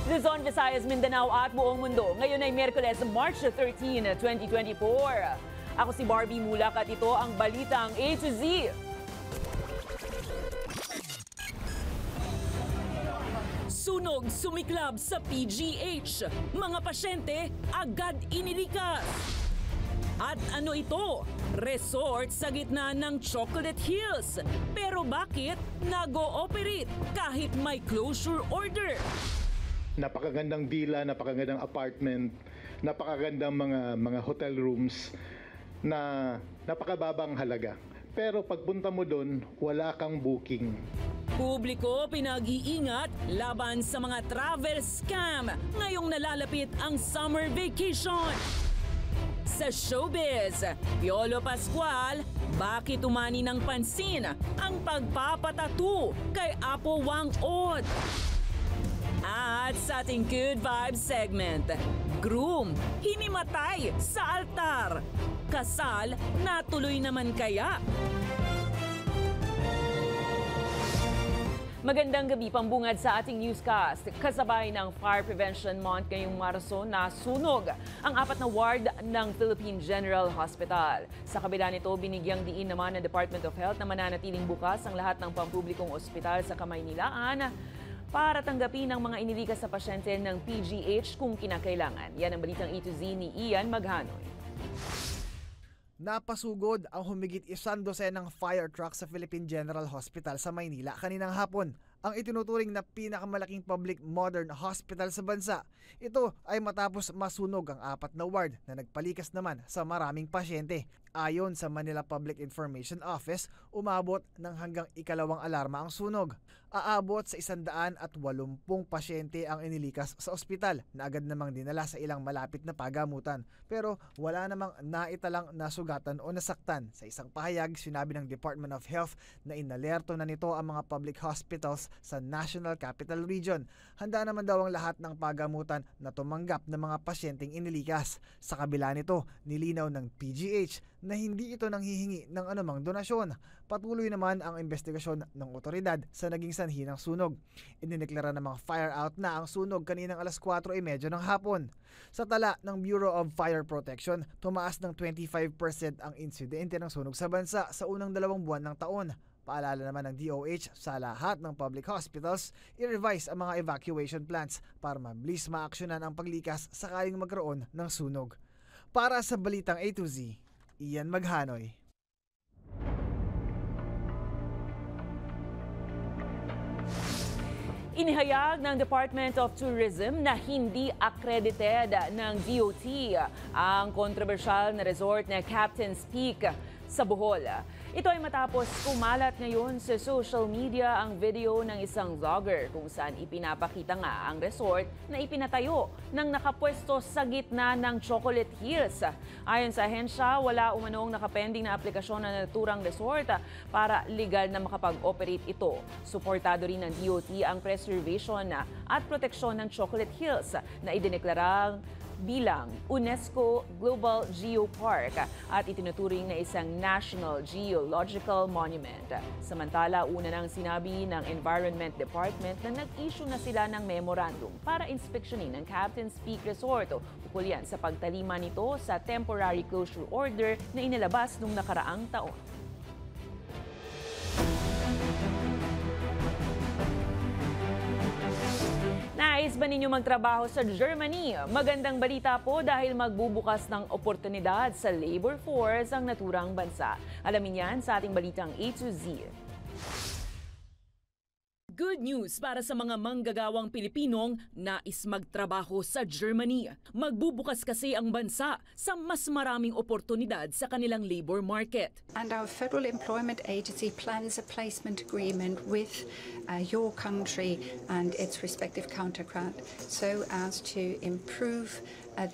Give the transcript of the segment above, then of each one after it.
Luzon, Visayas, Mindanao at buong mundo. Ngayon ay Miyerkules, March 13, 2024. Ako si Barbie Mulak at ito ang balitang A to Z. Sunog sumiklab sa PGH. Mga pasyente agad inilikas. At ano ito? Resort sa gitna ng Chocolate Hills. Pero bakit nag-ooperate kahit may closure order? Napakagandang villa, napakagandang apartment, napakagandang mga hotel rooms na napakababang halaga. Pero pagpunta mo doon, wala kang booking. Publiko pinag-iingat laban sa mga travel scam ngayong nalalapit ang summer vacation. Sa showbiz, Piolo Pascual, bakit umani ng pansin ang pagpapatattoo kay Apo Wang Od? At sa ating Good Vibes segment, groom, hinimatay sa altar. Kasal, natuloy naman kaya? Magandang gabi, pambungad sa ating newscast. Kasabay ng Fire Prevention Month ngayong Marso na sunog ang 4 na ward ng Philippine General Hospital. Sa kabila nito, binigyang diin naman ng Department of Health na mananatiling bukas ang lahat ng pampublikong ospital sa Kamaynilaan para tanggapin ang mga inilikas na pasyente ng PGH kung kinakailangan. Yan ang balitang A to Z ni Ian Maghanoy. Napasugod ang humigit 100 ng fire truck sa Philippine General Hospital sa Maynila kaninang hapon, ang itinuturing na pinakamalaking public modern hospital sa bansa. Ito ay matapos masunog ang 4 na ward na nagpalikas naman sa maraming pasyente. Ayon sa Manila Public Information Office, umabot ng hanggang ikalawang alarma ang sunog. Aabot sa 180 pasyente ang inilikas sa ospital na agad namang dinala sa ilang malapit na pagamutan. Pero wala namang naitalang nasugatan o nasaktan. Sa isang pahayag, sinabi ng Department of Health na inalerto na nito ang mga public hospitals sa National Capital Region. Handa naman daw ang lahat ng pagamutan na tumanggap ng mga pasyenteng inilikas. Sa kabila nito, nilinaw ng PGH na hindi ito nanghihingi ng anumang donasyon. Patuloy naman ang investigasyon ng otoridad sa naging sanhi ng sunog. Idineklara namang fire out na ang sunog kaninang alas 4:30 ng hapon. Sa tala ng Bureau of Fire Protection, tumaas ng 25% ang insidente ng sunog sa bansa sa unang 2 buwan ng taon. Paalala naman ng DOH sa lahat ng public hospitals, i-revise ang mga evacuation plans para mabilis maaksyonan ang paglikas sakaling magkaroon ng sunog. Para sa Balitang A to Z, Ian Maghanoy. Inihayag ng Department of Tourism na hindi accredited ng DOT ang kontrobersyal na resort na Captain's Peak sa Bohol. Ito ay matapos kumalat ngayon sa social media ang video ng isang vlogger kung saan ipinapakita nga ang resort na ipinatayo ng nakapwesto sa gitna ng Chocolate Hills. Ayon sa ahensya, wala umanong nakapending na aplikasyon na naturang resort para legal na makapag-operate ito. Suportado rin ng DOT ang preservation at proteksyon ng Chocolate Hills na idineklarang bilang UNESCO Global Geopark at itinuturing na isang National Geological Monument. Samantala, una nang sinabi ng Environment Department na nag-issue na sila ng memorandum para inspeksyonin ang Captain's Peak Resort ukol yan sa pagtalima nito sa temporary closure order na inilabas noong nakaraang taon. Nais ba ninyo magtrabaho sa Germany? Magandang balita po dahil magbubukas ng oportunidad sa labor force ang naturang bansa. Alamin yan sa ating balitang A to Z. Good news para sa mga manggagawang Pilipinong nais magtrabaho sa Germany. Magbubukas kasi ang bansa sa mas maraming oportunidad sa kanilang labor market. And our Federal Employment Agency plans a placement agreement with your country and its respective counterpart so as to improve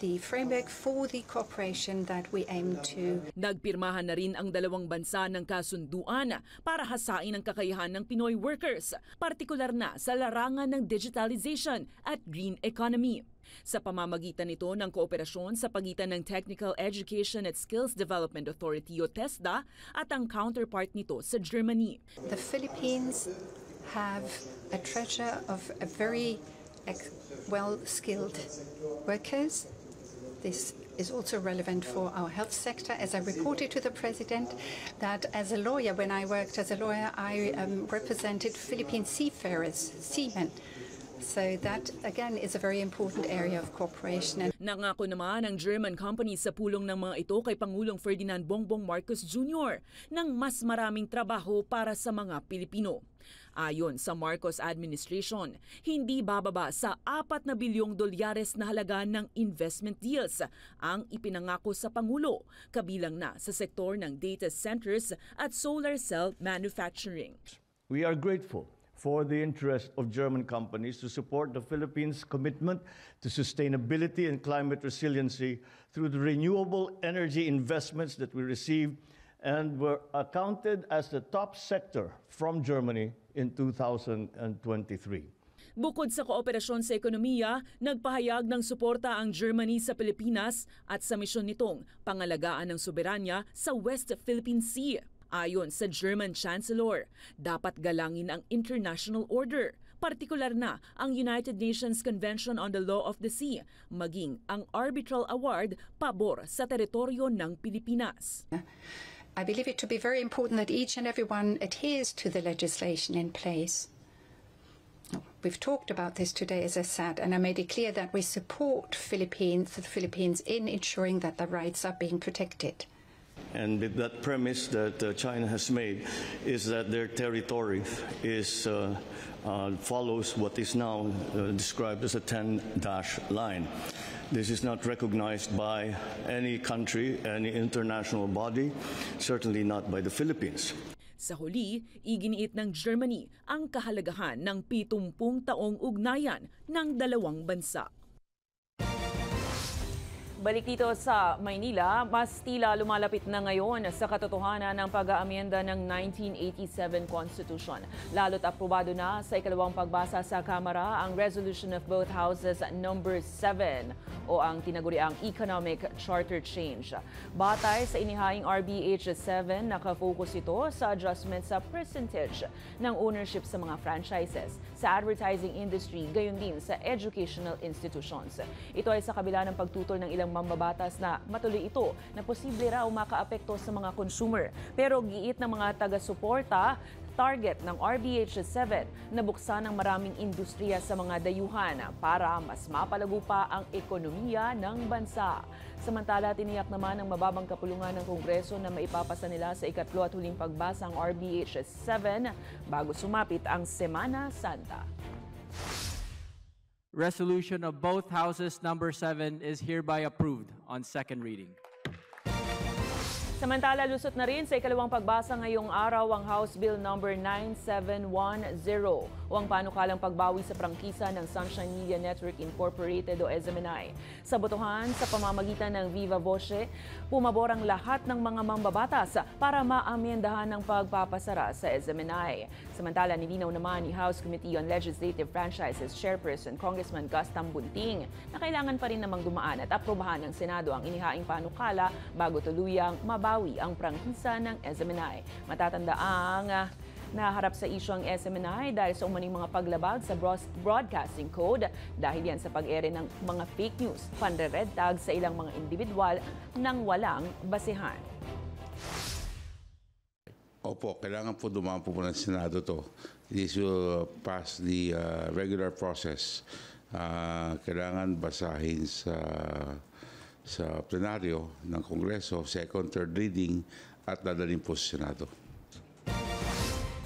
the framework for the cooperation that we aim to. Nagpirmahan na rin ang dalawang bansa ng kasunduan para hasain ang kakayahan ng Pinoy workers, partikular na sa larangan ng digitalization at green economy. Sa pamamagitan nito ng kooperasyon sa pagitan ng Technical Education at Skills Development Authority o TESDA at ang counterpart nito sa Germany. The Philippines have a treasure of a very well-skilled workers. This is also relevant for our health sector. As I reported to the President, that as a lawyer, when I worked as a lawyer, I represented Philippine seafarers, seamen. So that, again, is a very important area of cooperation. Nangako naman ang German company sa pulong ng mga ito kay Pangulong Ferdinand Bongbong Marcos Jr. ng mas maraming trabaho para sa mga Pilipino. Ayon sa Marcos administration, hindi bababa sa 4 na bilyong dolyares na halaga ng investment deals ang ipinangako sa Pangulo, kabilang na sa sektor ng data centers at solar cell manufacturing. We are grateful for the interest of German companies to support the Philippines' commitment to sustainability and climate resiliency through the renewable energy investments that we received and were accounted as the top sector from Germany in 2023. Bukod sa kooperasyon sa ekonomiya, nagpahayag ng suporta ang Germany sa Pilipinas at sa misyon nitong pangalagaan ng soberanya sa West Philippine Sea. Ayon sa German Chancellor, dapat galangin ang international order, partikular na ang United Nations Convention on the Law of the Sea, maging ang arbitral award pabor sa teritoryo ng Pilipinas. I believe it to be very important that each and everyone adheres to the legislation in place. We've talked about this today, as I said, and I made it clear that we support the Philippines in ensuring that the rights are being protected. And that premise that China has made is that their territory follows what is now described as a 10-dash line. This is not recognized by any country, any international body, certainly not by the Philippines. Sa huli, iginiit ng Germany ang kahalagahan ng 70 taong ugnayan ng dalawang bansa. Balik dito sa Maynila, mas tila lumalapit na ngayon sa katotohanan ng pag-aamyenda ng 1987 Constitution. Lalo't aprobado na sa ikalawang pagbasa sa Kamara ang Resolution of both Houses number 7 o ang tinaguriang Economic Charter Change. Batay sa inihaing RBH 7, nakafocus ito sa adjustment sa percentage ng ownership sa mga franchises, sa advertising industry, gayon din sa educational institutions. Ito ay sa kabila ng pagtutol ng ilang mambabatas na matuloy ito na posible raw makaapekto sa mga consumer. Pero giit ng mga taga-suporta, target ng RBH 7 na buksan ng maraming industriya sa mga dayuhan para mas mapalago pa ang ekonomiya ng bansa. Samantala, tiniyak naman ng mababang kapulungan ng Kongreso na maipapasa nila sa ikatlo at huling pagbasa ang RBH 7 bago sumapit ang Semana Santa. Resolution of both Houses number 7 is hereby approved on second reading. Samantala, lusot na rin sa ikalawang pagbasa ngayong araw ang House Bill number 9710 o ang panukalang pagbawi sa prangkisa ng Sunshine Media Network Incorporated o SMNI. Sa botohan sa pamamagitan ng Viva Voce, pumabor ang lahat ng mga mambabatas para maamyendahan ng pagpapasara sa SMNI. Samantala, nilinaw naman ni House Committee on Legislative Franchises Chairperson Congressman Gus Tambunting na kailangan pa rin namang dumaan at aprobahan ng Senado ang inihaing panukala bago tuluyang mabawi ang prangkisa ng SMNI. Matatandaang naharap sa isyu ang SMNI dahil sa umaning mga paglabag sa Broadcasting Code dahil yan sa pag-ere ng mga fake news, panre-red tag sa ilang mga individual nang walang basihan. Opo, kailangan po dumaan po ng Senado to. This will pass the regular process. Kailangan basahin sa plenaryo ng Kongreso, second, third reading, at dadalhin po sa Senado.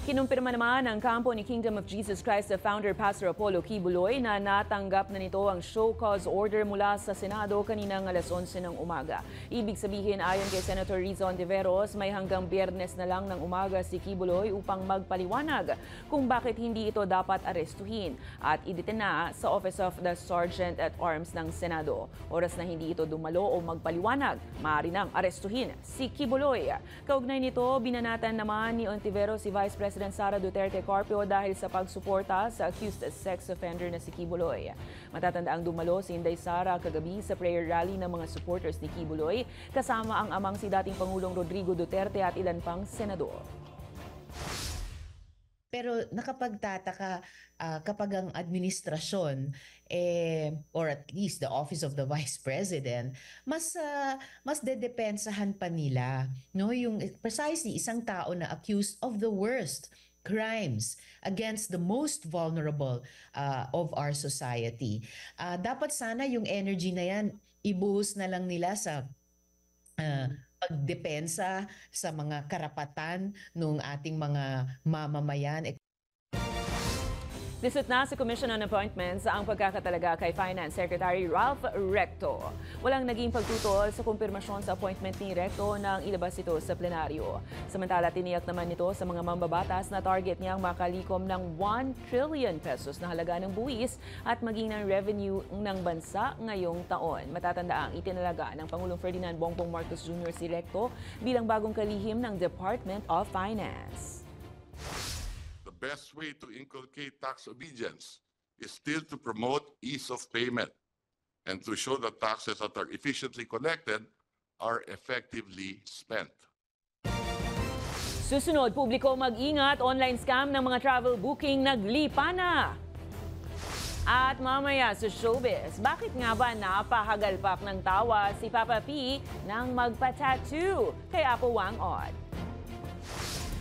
Kinumpirma naman ng kampo ni Kingdom of Jesus Christ the founder Pastor Apollo Kibuloy na natanggap na nito ang show cause order mula sa Senado kaninang alas 11 ng umaga. Ibig sabihin, ayon kay Senator Rizzo Ontiveros, may hanggang Biyernes na lang ng umaga si Kibuloy upang magpaliwanag kung bakit hindi ito dapat arestuhin at idetena sa Office of the Sergeant at Arms ng Senado. Oras na hindi ito dumalo o magpaliwanag, maaari nang arestuhin si Kibuloy. Kaugnay nito, binanatan naman ni Ontiveros si Vice President Sara Duterte Carpio dahil sa pagsuporta sa accused sex offender na si Kibuloy. Matatandaang dumalo si Inday Sara kagabi sa prayer rally ng mga supporters ni Kibuloy kasama ang amang si dating Pangulong Rodrigo Duterte at ilan pang senador. Pero nakapagtataka kapag ang administrasyon or at least the office of the vice president mas dedepensahan pa nila, no, yung precisely isang tao na accused of the worst crimes against the most vulnerable of our society. Dapat sana yung energy na yan ibuhos na lang nila sa pagdepensa sa mga karapatan ng ating mga mamamayan. Lisod na sa Commission on Appointments ang pagkakatalaga kay Finance Secretary Ralph Recto. Walang naging pagtutol sa kumpirmasyon sa appointment ni Recto nang ilabas ito sa plenaryo. Samantala, tiniyak naman nito sa mga mambabatas na target niyang makalikom ng 1 trillion pesos na halaga ng buwis at maging ng revenue ng bansa ngayong taon. Matatandaang itinalaga ng Pangulong Ferdinand Bongbong Marcos Jr. si Recto bilang bagong kalihim ng Department of Finance. Best way to inculcate tax obedience is still to promote ease of payment and to show that taxes that are efficiently collected are effectively spent. Susunod, publiko mag-ingat, online scam ng mga travel booking naglipa na. At mamaya sa showbiz, bakit nga ba napahagalpak ng tawa si Papa P nang magpa-tattoo kay Apo Wang Od?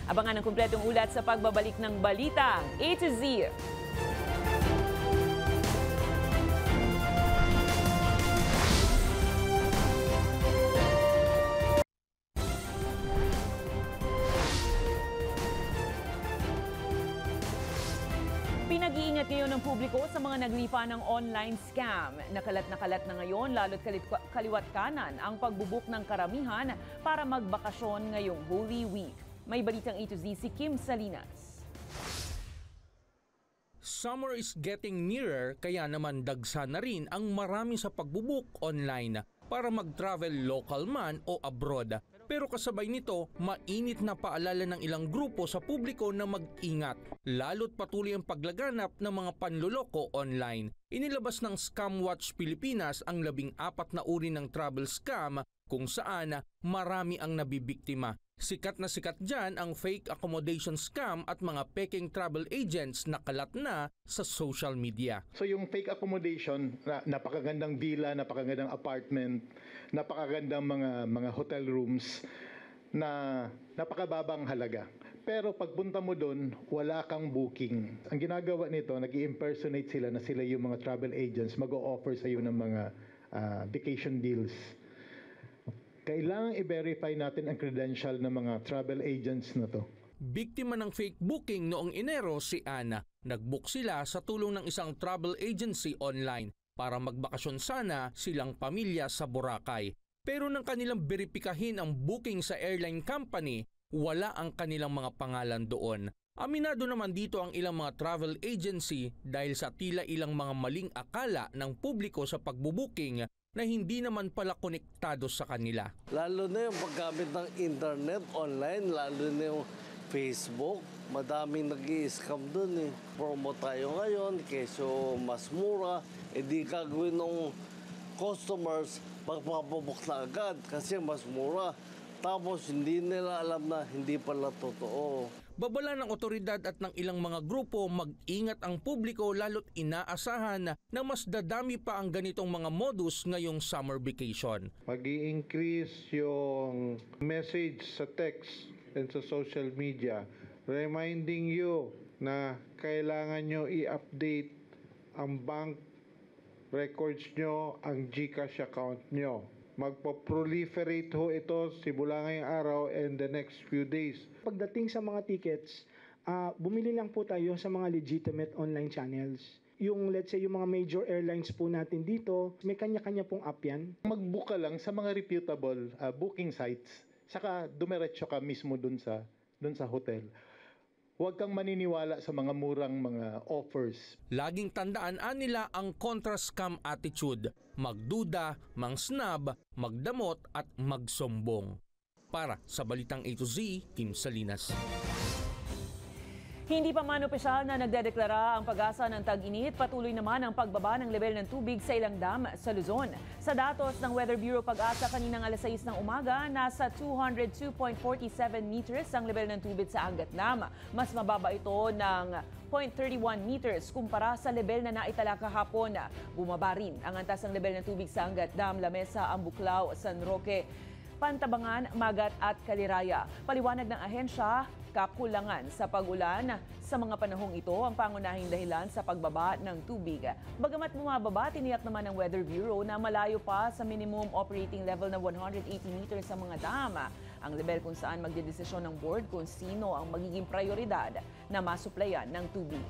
Abangan ang kumpletong ulat sa pagbabalik ng balita A to Z. Pinag-iingat ngayon ng publiko sa mga naglipa ng online scam. Nakalat na ngayon, lalo't kaliwat kanan ang pagbubuk ng karamihan para magbakasyon ngayong Holy Week. May balitang A to Z si Kim Salinas. Summer is getting nearer kaya naman dagsa na rin ang marami sa pagbubuk online para mag-travel local man o abroad. Pero kasabay nito, mainit na paalala ng ilang grupo sa publiko na mag-ingat, lalo't patuloy ang paglaganap ng mga panloloko online. Inilabas ng Scam Watch Pilipinas ang 14 na uri ng travel scam kung saan marami ang nabibiktima. Sikat na sikat dyan ang fake accommodation scam at mga peking travel agents na kalat na sa social media. So yung fake accommodation, napakagandang villa, napakagandang apartment, napakagandang mga hotel rooms na napakababang halaga. Pero pagpunta mo doon, wala kang booking. Ang ginagawa nito, nag-i-impersonate sila na sila yung mga travel agents, mag-o-offer sa iyo ng mga vacation deals. Kailangan i-verify natin ang credential ng mga travel agents na to. Biktima ng fake booking noong Enero si Ana. Nag-book sila sa tulong ng isang travel agency online para magbakasyon sana silang pamilya sa Boracay. Pero nang kanilang beripikahin ang booking sa airline company, wala ang kanilang mga pangalan doon. Aminado naman dito ang ilang mga travel agency dahil sa tila ilang mga maling akala ng publiko sa pagbubuking na hindi naman pala konektado sa kanila. Lalo na yung paggamit ng internet, online, lalo na yung Facebook, madaming nag-i-scam dun eh. Promo tayo ngayon, keso mas mura, di gagawin ng customers magpapabok na agad kasi mas mura. Tapos hindi nila alam na hindi pala totoo. Babala ng otoridad at ng ilang mga grupo, mag-ingat ang publiko lalo't inaasahan na mas dadami pa ang ganitong mga modus ngayong summer vacation. Mag-i-increase yung message sa text and sa social media, reminding you na kailangan nyo i-update ang bank records nyo, ang GCash account nyo. Magpo-proliferate ho ito simula ngayong araw and the next few days. Pagdating sa mga tickets, bumili lang po tayo sa mga legitimate online channels. Yung let's say yung mga major airlines po natin dito, may kanya-kanya pong app yan. Mag-book ka lang sa mga reputable booking sites, saka dumiretso ka mismo dun sa hotel. Huwag kang maniniwala sa mga murang mga offers. Laging tandaan nila ang contra-scam attitude. Magduda, mang-snub, magdamot at magsombong. Para sa Balitang A to Z, Kim Salinas. Hindi pa man opisyal na nagdedeklara ang pag-asa ng tag-init, patuloy naman ang pagbaba ng level ng tubig sa ilang dam sa Luzon. Sa datos ng Weather Bureau Pag-asa kaninang alas 6 ng umaga, nasa 202.47 meters ang level ng tubig sa Angat Dam. Mas mababa ito ng 0.31 meters kumpara sa level na naitala kahapon. Bumaba rin ang antas ng level ng tubig sa Angat Dam, Lamesa, Ambuclao, San Roque, Pantabangan, Magat at Kaliraya. Paliwanag ng ahensya, kakulangan sa pag-ulan sa mga panahong ito ang pangunahing dahilan sa pagbaba ng tubig. Bagamat bumababa, tiniyak naman ng Weather Bureau na malayo pa sa minimum operating level na 180 meters sa mga dam. Ang level kung saan magdedesisyon ng board kung sino ang magiging prioridad na masuplayan ng tubig.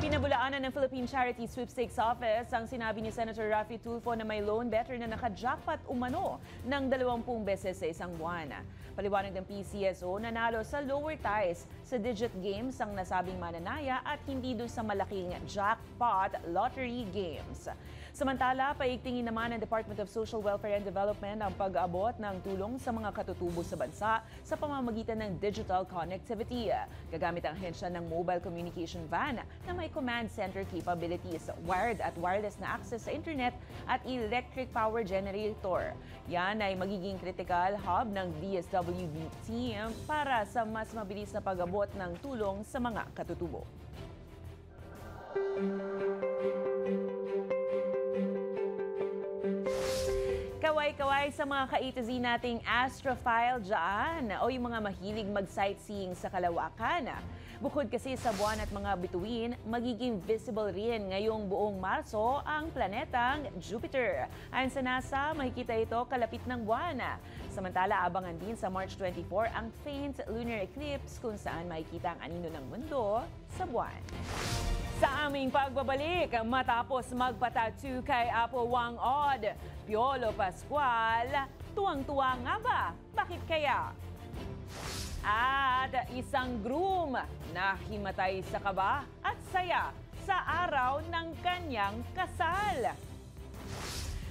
Pinabulaanan ng Philippine Charity Sweepstakes Office ang sinabi ni Senator Raffy Tulfo na may loan better na naka-jackpot umano ng 20 beses sa isang buwan. Paliwanag ng PCSO, nanalo sa lower ties sa digit games ang nasabing mananaya at hindi doon sa malaking jackpot lottery games. Samantala, paigtingin naman ng Department of Social Welfare and Development ang pag-abot ng tulong sa mga katutubo sa bansa sa pamamagitan ng digital connectivity. Gagamit ang ahensya ng mobile communication van na may command center capabilities, wired at wireless na access sa internet at electric power generator. Yan ay magiging critical hub ng DSWD team para sa mas mabilis na pag-abot ng tulong sa mga katutubo. Kaway-kaway sa mga ka-A to Z nating astrophile dyan o yung mga mahilig mag-sightseeing sa kalawakan. Bukod kasi sa buwan at mga bituin, magiging visible rin ngayong buong Marso ang planetang Jupiter. Ayon sa NASA, makikita ito kalapit ng buwan. Samantala, abangan din sa March 24 ang faint lunar eclipse kung saan makikita ang anino ng mundo sa buwan. Sa aming pagbabalik, matapos magpa-tattoo kay Apo Wang Od, Piolo Pascual, tuwang-tuwa nga ba? Bakit kaya? At isang groom na himatay sa kaba at saya sa araw ng kanyang kasal.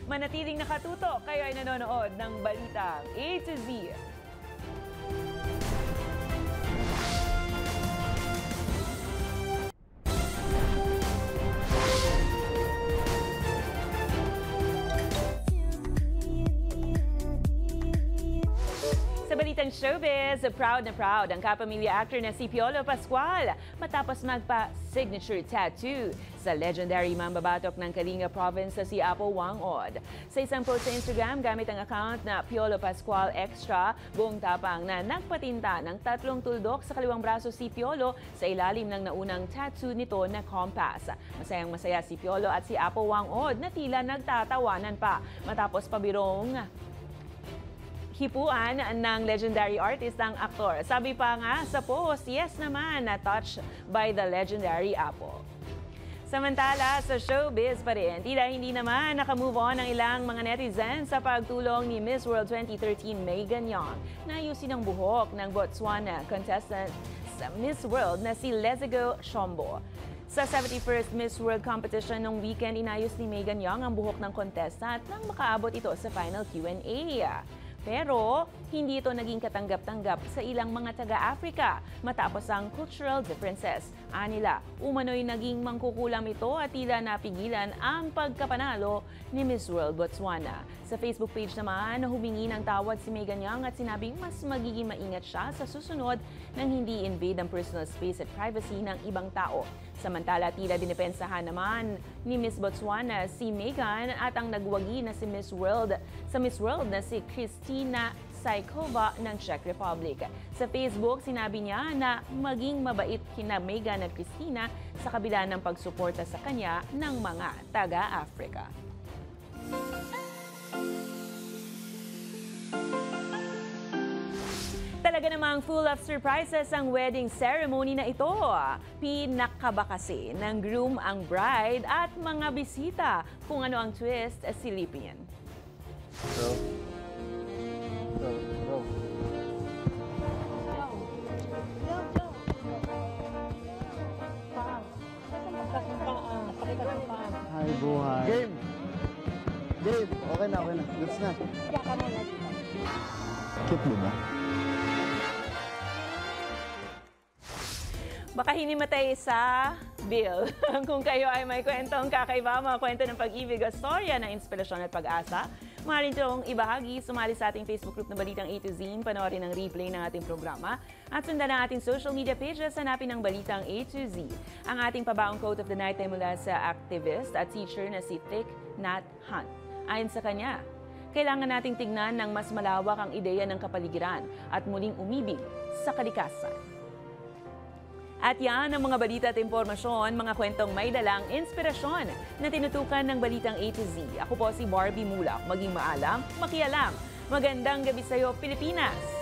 Manatiling nakatuto, kayo ay nanonood ng Balitang A to Z. Sa Balitang Showbiz, proud ang kapamilya actor na si Piolo Pascual matapos magpa-signature tattoo sa legendary mambabatok ng Kalinga Province sa si Apo Wang Od. Sa isang post sa Instagram gamit ang account na Piolo Pascual Extra, buong tapang na nagpatinta ng 3 tuldok sa kaliwang braso si Piolo sa ilalim ng naunang tattoo nito na compass. Masayang-masaya si Piolo at si Apo Wang Od na tila nagtatawanan pa matapos pabirong hipuan ng legendary artist ang aktor. Sabi pa nga sa post, yes naman na touched by the legendary Apo. Samantala, sa showbiz pa rin, tila hindi naman nakamove on ang ilang mga netizens sa pagtulong ni Miss World 2013 Megan Young na ayusin ang buhok ng Botswana contestant sa Miss World na si Lezigo Shombo. Sa 71st Miss World competition nung weekend, inayos ni Megan Young ang buhok ng contestant nang makaabot ito sa final Q&A. Pero hindi ito naging katanggap-tanggap sa ilang mga taga-Africa matapos ang cultural differences. Anila, umano'y naging mangkukulam ito at tila napigilan ang pagkapanalo ni Miss World Botswana. Sa Facebook page naman, humingi ng tawad si Megan Young at sinabing mas magiging maingat siya sa susunod nang hindi invade ang personal space at privacy ng ibang tao. Samantala, tila dinipensahan naman ni Miss Botswana si Megan at ang nagwagi na si Miss World na si Kristina Saikova ng Czech Republic. Sa Facebook, sinabi niya na maging mabait kina Megan at Kristina sa kabila ng pagsuporta sa kanya ng mga taga-Africa. Talaga namang full of surprises ang wedding ceremony na ito. Pinakaba kasi ng groom ang bride at mga bisita. Kung ano ang twist, silipin. Hi, buhay. Game! Game! Okay na. Goods na. Cute, di ba? Baka hinimatay sa bill. Kung kayo ay may kwentong kakaiba, mga kwento ng pag-ibig o storya ng inspirasyon at pag-asa, maaari itong ibahagi, sumali sa ating Facebook group na Balitang A to Z, panoorin ang replay ng ating programa, at sundan ang ating social media pages, hanapin ang Balitang A to Z. Ang ating pabaong quote of the night ay mula sa activist at teacher na si Thich Nhat Hanh. Ayon sa kanya, kailangan nating tignan ng mas malawak ang ideya ng kapaligiran at muling umibig sa kalikasan. At yan ang mga balita at impormasyon, mga kwentong may dalang inspirasyon na tinutukan ng Balitang A to Z. Ako po si Barbie Mulak. Maging maalam, makialam. Magandang gabi sa iyo, Pilipinas!